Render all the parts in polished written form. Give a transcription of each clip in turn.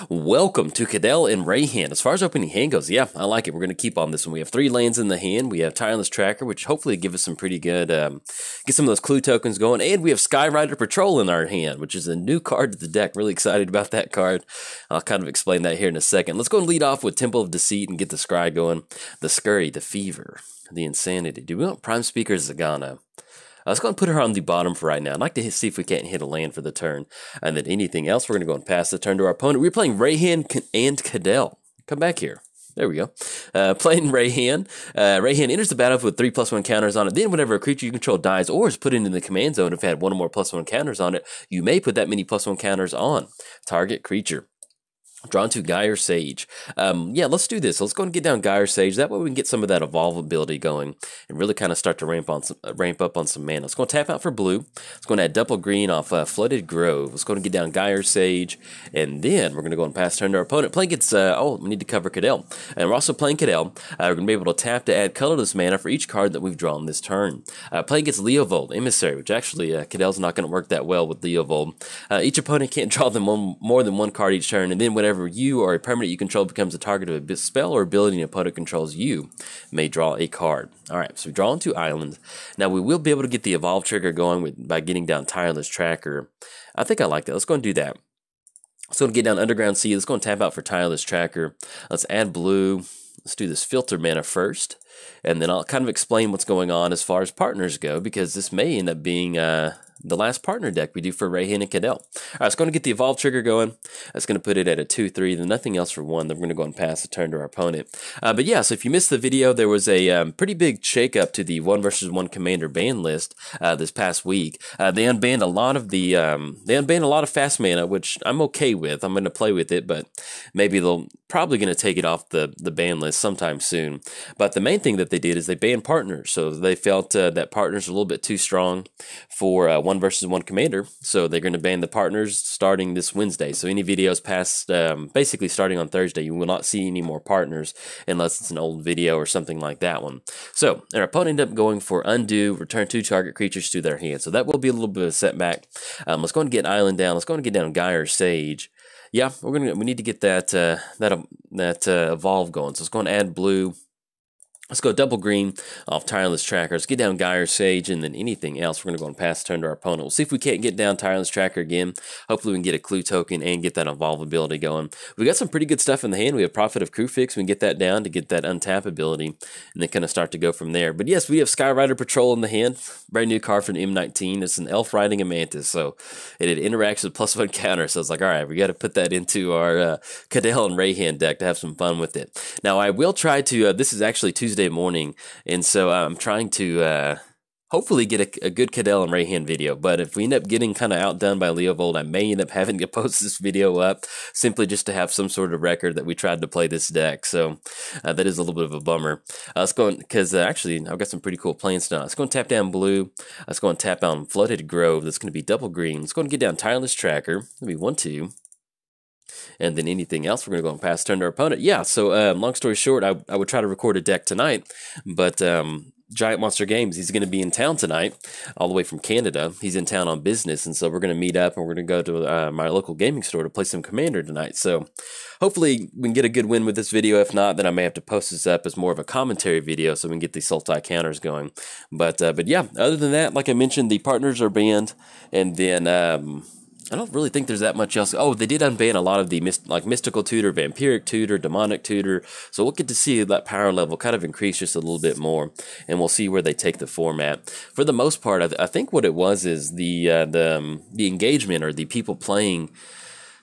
Welcome to Kydele and Reyhan. As far as opening hand goes, yeah, I like it. We're going to keep on this one. We have 3 lands in the hand. We have Tireless Tracker, which hopefully give us some pretty good, get some of those clue tokens going. And we have Skyrider Patrol in our hand, which is a new card to the deck. Really excited about that card. I'll kind of explain that here in a second. Let's go and lead off with Temple of Deceit and get the Scry going. The Scurry, the Fever, the Insanity. Do we want Prime Speaker Zagana? Let's go and put her on the bottom for right now. I'd like to see if we can't hit a land for the turn. And then anything else, we're going to go and pass the turn to our opponent. We're playing Reyhan and Kydele. Come back here. There we go. Playing Reyhan. Reyhan enters the battlefield with 3+1 counters on it. Then whenever a creature you control dies or is put into the command zone, if it had 1 or more +1 counters on it, you may put that many +1 counters on target creature. Drawn to Gyre Sage. Yeah, let's do this. Let's go and get down Gyre Sage. That way we can get some of that evolve ability going and really kind of start to ramp up on some mana. Let's go and tap out for blue. Let's go and add double green off Flooded Grove. Let's go and get down Gyre Sage. And then we're going to go and pass turn to our opponent. Playing gets, we need to cover Kydele. And we're also playing Kydele. We're going to be able to tap to add colorless mana for each card that we've drawn this turn. Playing gets Leovold, Emissary, which actually Kydele's not going to work that well with Leovold. Each opponent can't draw them more than 1 card each turn. And then whenever you or a permanent you control becomes the target of a spell or ability an opponent controls, you may draw a card. Alright, so we draw on 2 islands. Now we will be able to get the evolve trigger going by getting down Tireless Tracker. I think I like that. Let's go and do that. Let's go and get down Underground Sea. Let's go and tap out for Tireless Tracker. Let's add blue. Let's do this filter mana first. And then I'll kind of explain what's going on as far as partners go, because this may end up being the last partner deck we do for Reyhan and Kydele. All right, it's going to get the evolve trigger going. That's going to put it at a 2/3. Then nothing else for 1. Then we're going to go and pass the turn to our opponent. But yeah, so if you missed the video, there was a pretty big shakeup to the 1v1 commander ban list this past week. They unbanned a lot of fast mana, which I'm okay with. I'm going to play with it, but maybe they'll probably going to take it off the ban list sometime soon. But the main thing that they did is they banned partners. So they felt that partners are a little bit too strong for 1v1 commander, so they're going to ban the partners starting this Wednesday. So any videos past, basically starting on Thursday, you will not see any more partners unless it's an old video or something like that one. So our opponent ended up going for undo, return 2 target creatures to their hand. So that will be a little bit of a setback. Let's go and get island down. Let's go and get down Gyre Sage. Yeah, we need to get that evolve going. So let's go and add blue. Let's go double green off Tireless Tracker. Let's get down Gyre Sage, and then anything else, we're going to go and pass turn to our opponent. We'll see if we can't get down Tireless Tracker again. Hopefully we can get a clue token and get that evolve ability going. We got some pretty good stuff in the hand. We have Prophet of Krufix. We can get that down to get that untap ability, and then kind of start to go from there. But yes, we have Skyrider Patrol in the hand. Brand new card from M19. It's an elf riding a mantis, so it interacts with +1 counter. So it's like, all right, we got to put that into our Kydele and Reyhan deck to have some fun with it. Now I will try to, this is actually Tuesday morning, and so I'm trying to hopefully get a good Kydele and Reyhan video. But if we end up getting kind of outdone by Leovold, I may end up having to post this video up simply just to have some sort of record that we tried to play this deck. So that is a little bit of a bummer. Let's go, because actually I've got some pretty cool plans now. Let's go and tap down blue. Let's go and tap on Flooded Grove. That's going to be double green. Let's go and get down Tireless Tracker. That'll be 1/2. And then anything else, we're going to go and pass turn to our opponent. Yeah, so long story short, I would try to record a deck tonight, but Giant Monster Games, he's going to be in town tonight, all the way from Canada. He's in town on business, and so we're going to meet up, and we're going to go to my local gaming store to play some Commander tonight. So hopefully we can get a good win with this video. If not, then I may have to post this up as more of a commentary video so we can get these Sultai counters going. But yeah, other than that, like I mentioned, the partners are banned, and then I don't really think there's that much else. Oh, they did unban a lot of the Mystical Tutor, Vampiric Tutor, Demonic Tutor. So we'll get to see that power level kind of increase just a little bit more, and we'll see where they take the format. For the most part, I think what it was is the engagement, or the people playing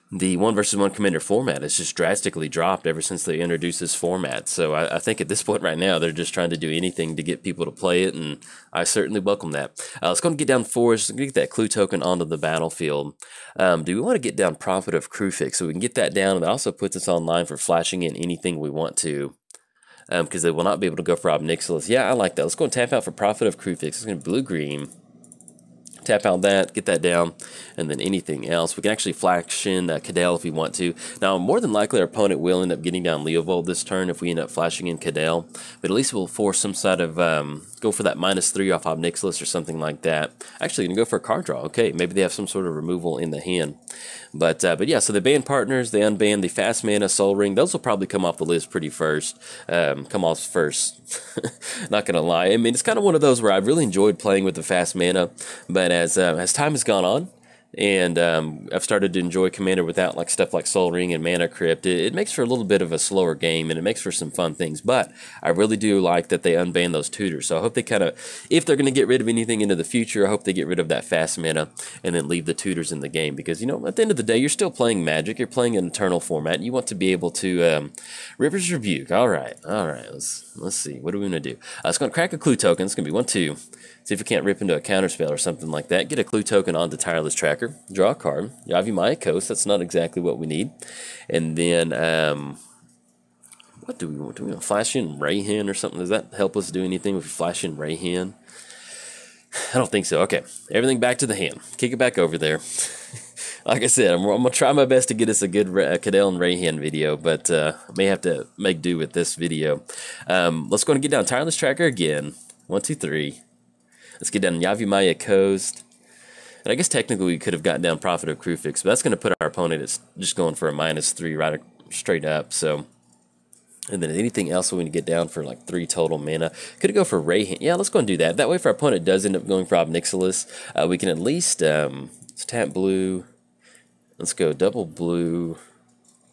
the 1v1 commander format has just drastically dropped ever since they introduced this format. So I think at this point right now, they're just trying to do anything to get people to play it, and I certainly welcome that. Let's go and get down Forest, get that clue token onto the battlefield. Do we want to get down Prophet of Krufix? So we can get that down, and that also puts us online for flashing in anything we want to, because they will not be able to go for Obnixilis. Yeah, I like that. Let's go and tap out for Prophet of Krufix. It's going to be blue-green. tap out that, get that down, and then anything else. We can actually flash in Kydele if we want to. Now, more than likely, our opponent will end up getting down Leovold this turn if we end up flashing in Kydele, but at least we'll force some sort of, go for that -3 off Ob Nixilis or something like that. Actually, going to go for a card draw. Okay, maybe they have some sort of removal in the hand. But yeah, so the banned partners, they unbanned the Fast Mana, Soul Ring. Those will probably come off the list pretty first. Come off first. Not gonna lie. I mean, it's kind of one of those where I've really enjoyed playing with the Fast Mana, but as time has gone on, and I've started to enjoy Commander without like stuff like Soul Ring and Mana Crypt. It makes for a little bit of a slower game, and it makes for some fun things. But I really do like that they unban those tutors. So I hope they kind of, if they're going to get rid of anything into the future, I hope they get rid of that Fast Mana and then leave the tutors in the game. Because, you know, at the end of the day, you're still playing Magic. You're playing an Eternal format. And you want to be able to River's Rebuke. All right. Let's see. What are we going to do? It's going to crack a clue token. It's going to be 1/2. See if we can't rip into a counterspell or something like that. Get a clue token onto Tireless Tracker. Draw a card. Yavimaya Coast. That's not exactly what we need. And then, what do we want? Do we want to flash in Reyhan or something? Does that help us do anything if we flash in Reyhan? I don't think so. Okay. Everything back to the hand. Kick it back over there. Like I said, I'm going to try my best to get us a good Kydele and Reyhan video, but I may have to make do with this video. Let's go and get down Tireless Tracker again. 1, 2, 3. Let's get down Yavimaya Coast. And I guess technically we could have gotten down Prophet of Krufix, but that's going to put our opponent at just going for a -3 right straight up. So, and then anything else we need to get down for like 3 total mana. Could go for Reyhan. Yeah, let's go and do that. That way if our opponent does end up going for Ob Nixilis, we can at least let's tap blue. Let's go double blue.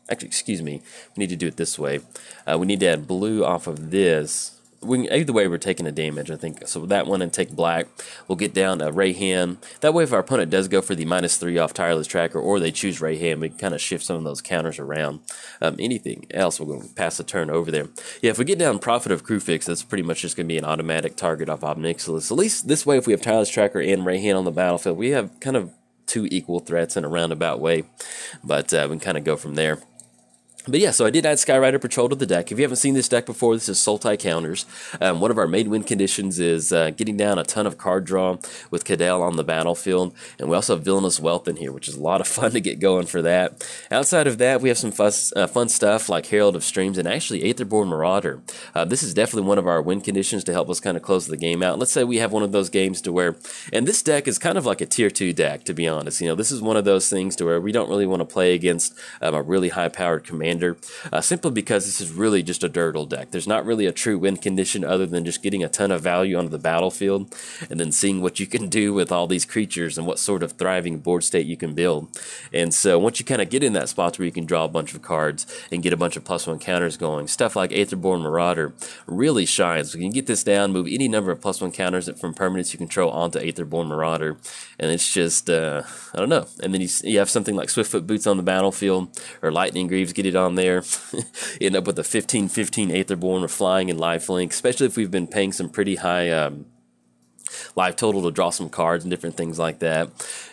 Actually, excuse me. We need to do it this way. We need to add blue off of this. Either way, we're taking a damage, I think. So with that one and take black, we'll get down to Reyhan. That way, if our opponent does go for the -3 off Tireless Tracker, or they choose Reyhan, we can kind of shift some of those counters around. Anything else, we're going to pass the turn over there. Yeah, if we get down Prophet of Krufix, that's pretty much just going to be an automatic target off Ob Nixilis. At least this way, if we have Tireless Tracker and Reyhan on the battlefield, we have kind of 2 equal threats in a roundabout way. But we can kind of go from there. But yeah, so I did add Skyrider Patrol to the deck. If you haven't seen this deck before, this is Sultai counters. One of our main win conditions is getting down a ton of card draw with Kydele on the battlefield. And we also have Villainous Wealth in here, which is a lot of fun to get going for that. Outside of that, we have some fun stuff like Herald of Streams and actually Aetherborn Marauder. This is definitely one of our win conditions to help us kind of close the game out. Let's say we have one of those games to where, and this deck is kind of like a tier 2 deck, to be honest. You know, this is one of those things to where we don't really want to play against a really high-powered commander. Simply because this is really just a Dirtle deck. There's not really a true win condition other than just getting a ton of value onto the battlefield and then seeing what you can do with all these creatures and what sort of thriving board state you can build. And so once you kind of get in that spot where you can draw a bunch of cards and get a bunch of +1 counters going, stuff like Aetherborn Marauder really shines. We can get this down, move any number of +1 counters from permanents you control onto Aetherborn Marauder, and it's just, I don't know. And then you have something like Swiftfoot Boots on the battlefield, or Lightning Greaves, get it on there. End up with a 15/15 Aetherborn with flying and lifelink, especially if we've been paying some pretty high life total to draw some cards and different things like that,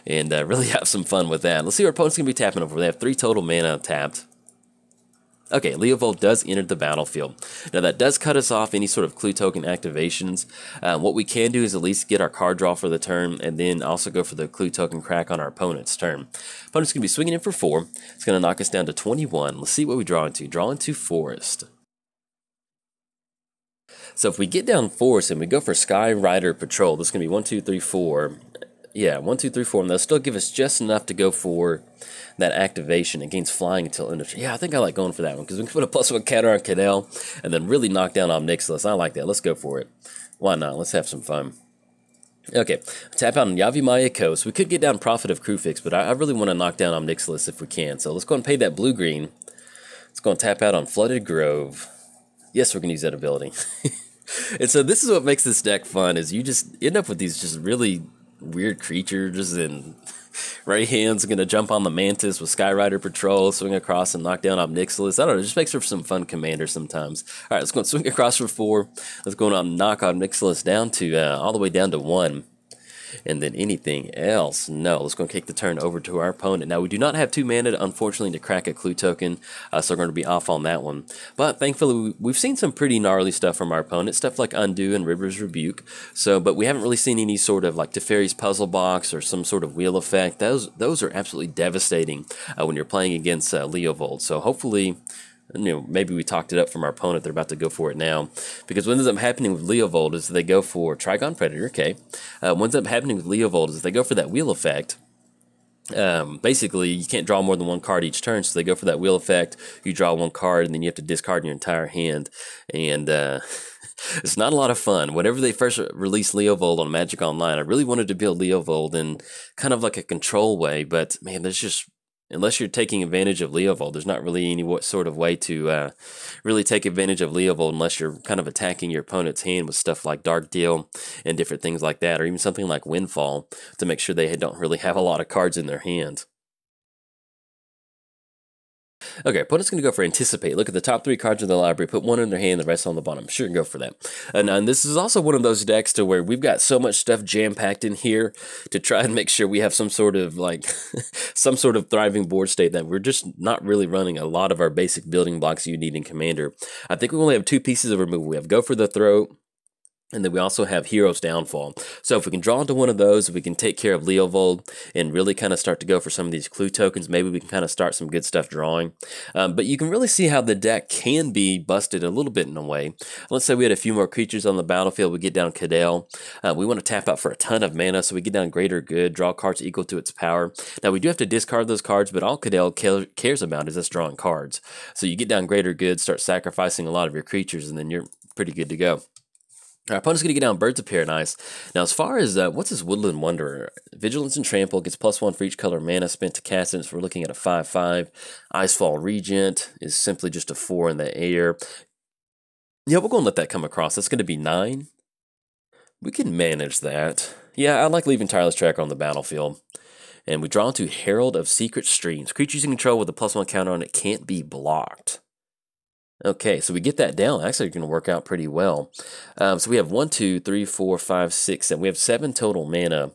and really have some fun with that. Let's see what our opponent's going to be tapping over. They have 3 total mana tapped. Okay, Leovold does enter the battlefield. Now that does cut us off any sort of clue token activations. What we can do is at least get our card draw for the turn and then also go for the clue token crack on our opponent's turn. Opponent's going to be swinging in for 4. It's going to knock us down to 21. Let's see what we draw into. Draw into Forest. So if we get down Forest and we go for Skyrider Patrol, this is going to be 1, 2, 3, 4. Yeah, 1, 2, 3, 4, and they'll still give us just enough to go for that activation. It gains flying until end of turn. Yeah, I think I like going for that one because we can put a +1 counter on Kydele and then really knock down Ob Nixilis. I like that. Let's go for it. Why not? Let's have some fun. Okay, tap out on Yavimaya Coast. We could get down Prophet of Krufix, but I really want to knock down Ob Nixilis if we can. So let's go and pay that blue-green. Let's go and tap out on Flooded Grove. Yes, we're going to use that ability. And so this is what makes this deck fun, is you just end up with these just really weird creatures, and Reyhan's going to jump on the Mantis with Skyrider Patrol, swing across and knock down Ob Nixilis. I don't know, it just makes for some fun commander sometimes. All right, let's go and swing across for 4. Let's go and knock Ob Nixilis down to, all the way down to 1. And then anything else? No. Let's go and kick the turn over to our opponent. Now, we do not have 2 mana, unfortunately, to crack a clue token, so we're going to be off on that one. But thankfully, we've seen some pretty gnarly stuff from our opponent, stuff like Undo and River's Rebuke. But we haven't really seen any sort of like Teferi's Puzzle Box or some sort of wheel effect. Those are absolutely devastating when you're playing against Leovold. So hopefully, maybe we talked it up from our opponent. They're about to go for it now. Because what ends up happening with Leovold is they go for Trigon Predator, okay. What ends up happening with Leovold is they go for that wheel effect. Basically, you can't draw more than 1 card each turn, so they go for that wheel effect. You draw 1 card, and then you have to discard your entire hand. And it's not a lot of fun. Whenever they first released Leovold on Magic Online, I really wanted to build Leovold in kind of like a control way, but man, there's just, unless you're taking advantage of Leovold, there's not really any sort of way to really take advantage of Leovold unless you're kind of attacking your opponent's hand with stuff like Dark Deal and different things like that, or even something like Windfall to make sure they don't really have a lot of cards in their hand. Okay, opponent's going to go for Anticipate. Look at the top 3 cards in the library, put 1 in their hand, the rest on the bottom. Sure, go for that. And this is also one of those decks to where we've got so much stuff jam-packed in here to try and make sure we have some sort of, like, some sort of thriving board state that we're just not really running a lot of our basic building blocks you need in Commander. I think we only have 2 pieces of removal. We have Go for the Throat, and then we also have Hero's Downfall. So if we can draw into one of those, we can take care of Leovold and really kind of start to go for some of these clue tokens. Maybe we can kind of start some good stuff drawing. But you can really see how the deck can be busted a little bit in a way. Let's say we had a few more creatures on the battlefield. We get down Kydele. We want to tap out for a ton of mana, so we get down Greater Good, draw cards equal to its power. Now we do have to discard those cards, but all Kydele cares about is us drawing cards. So you get down Greater Good, start sacrificing a lot of your creatures, and then you're pretty good to go. Our opponent's going to get down Birds of Paradise. Now, as far as what's this Woodland Wanderer? Vigilance and Trample gets +1 for each color mana spent to cast it. So we're looking at a 5/5. Icefall Regent is simply just a 4 in the air. Yeah, we're going to let that come across. That's going to be 9. We can manage that. Yeah, I like leaving Tireless Tracker on the battlefield. And we draw into Herald of Secret Streams. Creatures you control with a +1 counter on it can't be blocked. Okay, so we get that down. Actually, it's going to work out pretty well. So we have 1, 2, 3, 4, 5, 6, 7. We have 7 total mana.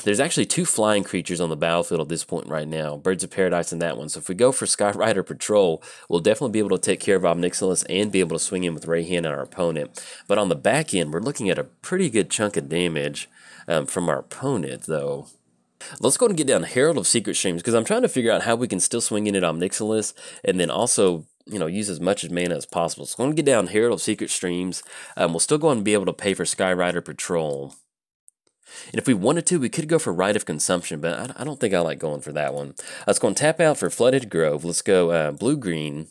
There's actually 2 flying creatures on the battlefield at this point right now. Birds of Paradise and that one. So if we go for Skyrider Patrol, we'll definitely be able to take care of Omnixilis and be able to swing in with Reyhan and our opponent. But on the back end, we're looking at a pretty good chunk of damage from our opponent, though. Let's go and get down Herald of Secret Streams, because I'm trying to figure out how we can still swing in at Omnixilis and then also, use as much mana as possible. So I'm going to get down Herald of Secret Streams. We'll still go and be able to pay for Skyrider Patrol. And if we wanted to, we could go for Rite of Consumption, but I don't think I like going for that one. Let's go and tap out for Flooded Grove. Let's go blue-green.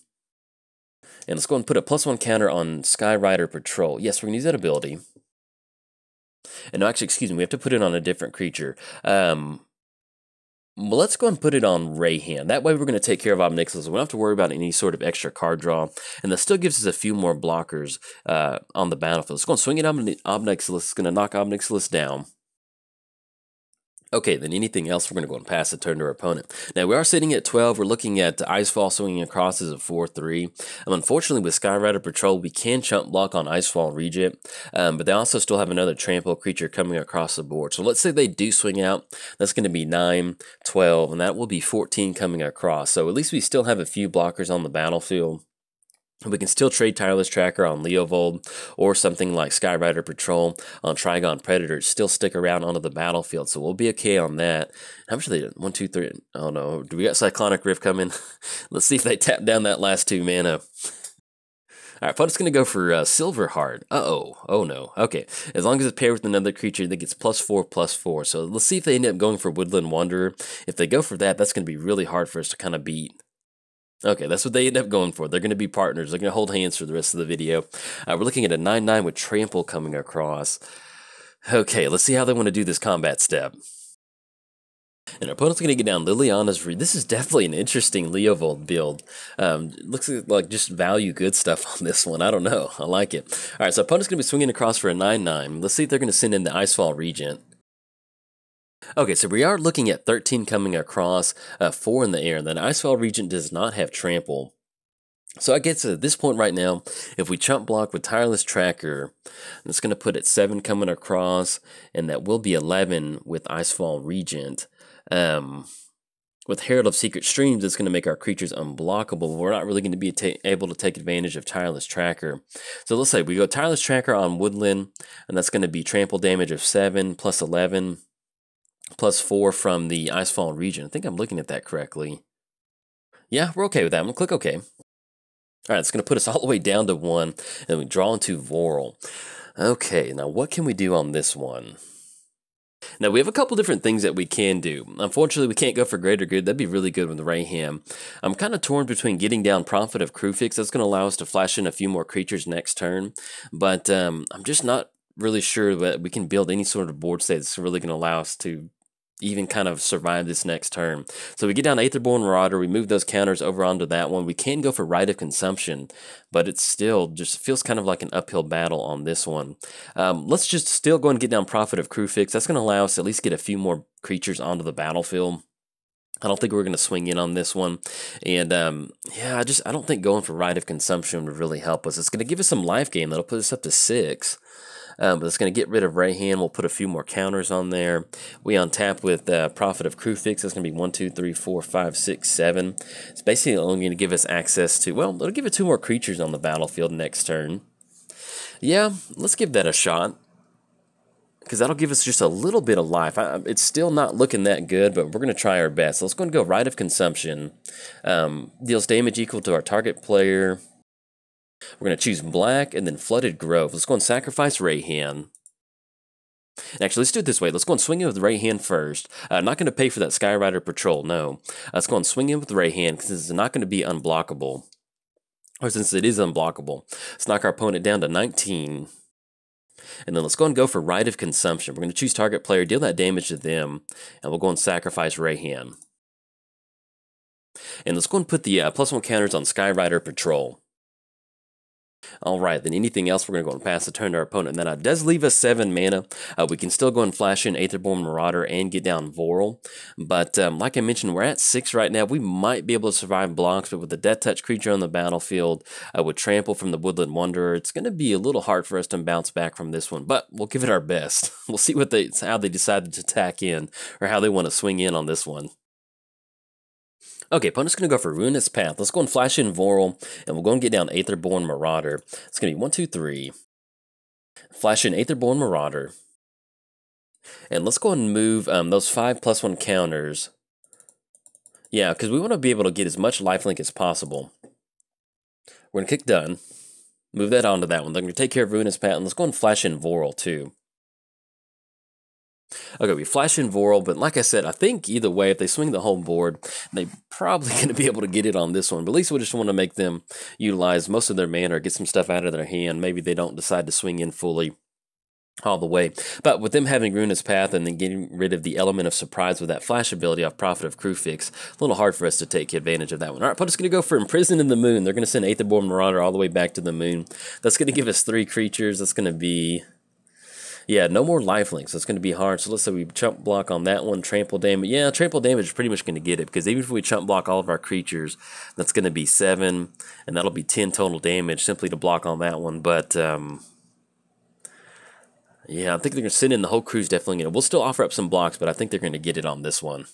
And let's go and put a +1 counter on Skyrider Patrol. Yes, we're going to use that ability. And no, actually, excuse me, we have to put it on a different creature. Well, let's go and put it on Reyhan. That way we're going to take care of Omnixilis. We don't have to worry about any sort of extra card draw. And that still gives us a few more blockers on the battlefield. Let's go and swing it on Omnixilis. It's going to knock Omnixilis down. Okay, then anything else, we're going to go and pass the turn to our opponent. Now, we are sitting at 12. We're looking at Icefall swinging across as a 4/3. Unfortunately, with Skyrider Patrol, we can chump block on Icefall Regent, but they also still have another trample creature coming across the board. So let's say they do swing out. That's going to be 9, 12, and that will be 14 coming across. So at least we still have a few blockers on the battlefield. We can still trade Tireless Tracker on Leovold or something like Skyrider Patrol on Trigon Predator. Still stick around onto the battlefield, so we'll be okay on that. How much are they? 1, 2, 3. Oh no, do we got Cyclonic Rift coming? Let's see if they tap down that last 2 mana. All right, opponent's going to go for Silverheart. Oh no. Okay, as long as it's paired with another creature that gets +4/+4. So let's see if they end up going for Woodland Wanderer. If they go for that, that's going to be really hard for us to kind of beat. Okay, that's what they end up going for. They're going to be partners. They're going to hold hands for the rest of the video. We're looking at a 9/9 with Trample coming across. Okay, let's see how they want to do this combat step. And our opponent's going to get down Liliana's Reed. This is definitely an interesting Leovold build. Looks like just value good stuff on this one. I don't know. I like it. All right, so opponent's going to be swinging across for a 9/9. Let's see if they're going to send in the Icefall Regent. Okay, so we are looking at 13 coming across, 4 in the air, and then Icefall Regent does not have Trample. So I guess at this point right now, if we chump block with Tireless Tracker, it's going to put at 7 coming across, and that will be 11 with Icefall Regent. With Herald of Secret Streams, it's going to make our creatures unblockable. We're not really going to be able to take advantage of Tireless Tracker. So let's say we go Tireless Tracker on Woodland, and that's going to be trample damage of 7 plus 11 plus 4 from the Icefall Regent. I think I'm looking at that correctly. Yeah, we're okay with that. I'm going to click OK. All right, it's going to put us all the way down to 1, and we draw into Vorl. Okay, now what can we do on this one? Now, we have a couple different things that we can do. Unfortunately, we can't go for Greater Good. That'd be really good with the Reyhan. I'm kind of torn between getting down Prophet of Krufix. That's going to allow us to flash in a few more creatures next turn, but I'm just not really sure that we can build any sort of board state that's really going to allow us to even kind of survive this next turn. So we get down Aetherborn Marauder, we move those counters over onto that one. We can go for Rite of Consumption, but it still just feels kind of like an uphill battle on this one. Let's just still go and get down Prophet of Krufix. That's going to allow us to at least get a few more creatures onto the battlefield. I don't think we're going to swing in on this one. And yeah, I don't think going for Rite of Consumption would really help us. It's going to give us some life gain. That'll put us up to 6. But it's going to get rid of Reyhan. We'll put a few more counters on there. We untap with Prophet of Krufix. That's going to be 1, 2, 3, 4, 5, 6, 7. It's basically only going to give us access to, well, it'll give it 2 more creatures on the battlefield next turn. Yeah, let's give that a shot, because that'll give us just a little bit of life. It's still not looking that good, but we're going to try our best. So let's go and go Rite of Consumption. Deals damage equal to our target player. We're going to choose black and then Flooded Grove. Let's go and sacrifice Reyhan. Actually, let's do it this way. Let's go and swing in with Reyhan first. I'm not going to pay for that Skyrider Patrol, no. Let's go and swing in with Reyhan because it's not going to be unblockable. Or since it is unblockable, let's knock our opponent down to 19. And then let's go and go for Rite of Consumption. We're going to choose target player, deal that damage to them, and we'll go and sacrifice Reyhan. And let's go and put the +1 counters on Skyrider Patrol. Alright, then anything else, we're going to go and pass the turn to our opponent. And that does leave us 7 mana. We can still go and flash in Aetherborn Marauder and get down Vorl. But like I mentioned, we're at 6 right now. We might be able to survive blocks, but with the Death Touch creature on the battlefield, with Trample from the Woodland Wanderer, it's going to be a little hard for us to bounce back from this one. But we'll give it our best. We'll see how they decide to attack in, or how they want to swing in on this one. Okay, opponent's going to go for Ruinous Path. Let's go and flash in Vorl, and we'll go and get down Aetherborn Marauder. It's going to be 1, 2, 3. Flash in Aetherborn Marauder. And let's go and move those 5 +1 counters. Yeah, because we want to be able to get as much lifelink as possible. We're going to click Done. Move that onto that one. They're going to take care of Ruinous Path, and let's go and flash in Vorl too. Okay, we flash in Vorl, but like I said, I think either way, if they swing the whole board, they're probably going to be able to get it on this one. But at least we just want to make them utilize most of their mana or get some stuff out of their hand. Maybe they don't decide to swing in fully all the way. But with them having Ruinous Path and then getting rid of the element of surprise with that flash ability off Prophet of Krufix, a little hard for us to take advantage of that one. All right, opponent's going to go for Imprison in the Moon. They're going to send Aetherborn Marauder all the way back to the moon. That's going to give us 3 creatures. That's going to be... yeah, no more lifelinks. That's going to be hard. So let's say we chump block on that one. Trample damage. Yeah, trample damage is pretty much going to get it, because even if we chump block all of our creatures, that's going to be 7, and that'll be 10 total damage simply to block on that one. But yeah, I think they're going to send in the whole crew's definitely going to. We'll still offer up some blocks, but I think they're going to get it on this one.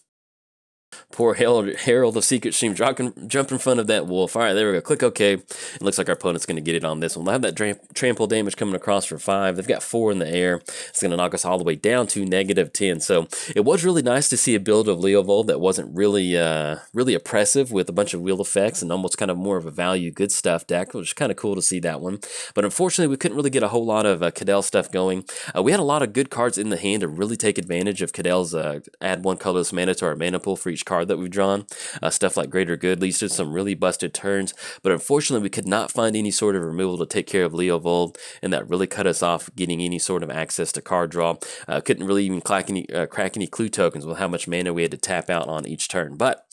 Poor Herald of Secret Stream jump in front of that wolf. All right, there we go. Click OK. It looks like our opponent's going to get it on this one. They'll have that trample damage coming across for 5. They've got 4 in the air. It's going to knock us all the way down to -10. So it was really nice to see a build of Leovold that wasn't really really oppressive with a bunch of wheel effects and almost kind of more of a value good stuff deck, which is kind of cool to see that one. But unfortunately, we couldn't really get a whole lot of Kydele stuff going. We had a lot of good cards in the hand to really take advantage of Kydele's add 1 colorless mana to our mana pool for each card that we've drawn. Stuff like Greater Good leads to some really busted turns, but unfortunately we could not find any sort of removal to take care of Leovold, and that really cut us off getting any sort of access to card draw. Couldn't really even crack any clue tokens with how much mana we had to tap out on each turn. But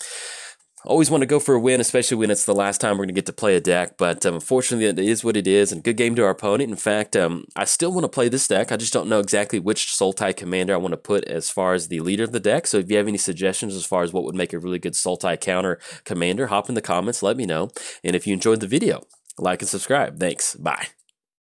Always want to go for a win, especially when it's the last time we're going to get to play a deck, but unfortunately it is what it is, and good game to our opponent. In fact, I still want to play this deck. I just don't know exactly which Sultai commander I want to put as far as the leader of the deck, so if you have any suggestions as far as what would make a really good Sultai counter commander, hop in the comments, let me know. And if you enjoyed the video, like and subscribe. Thanks. Bye.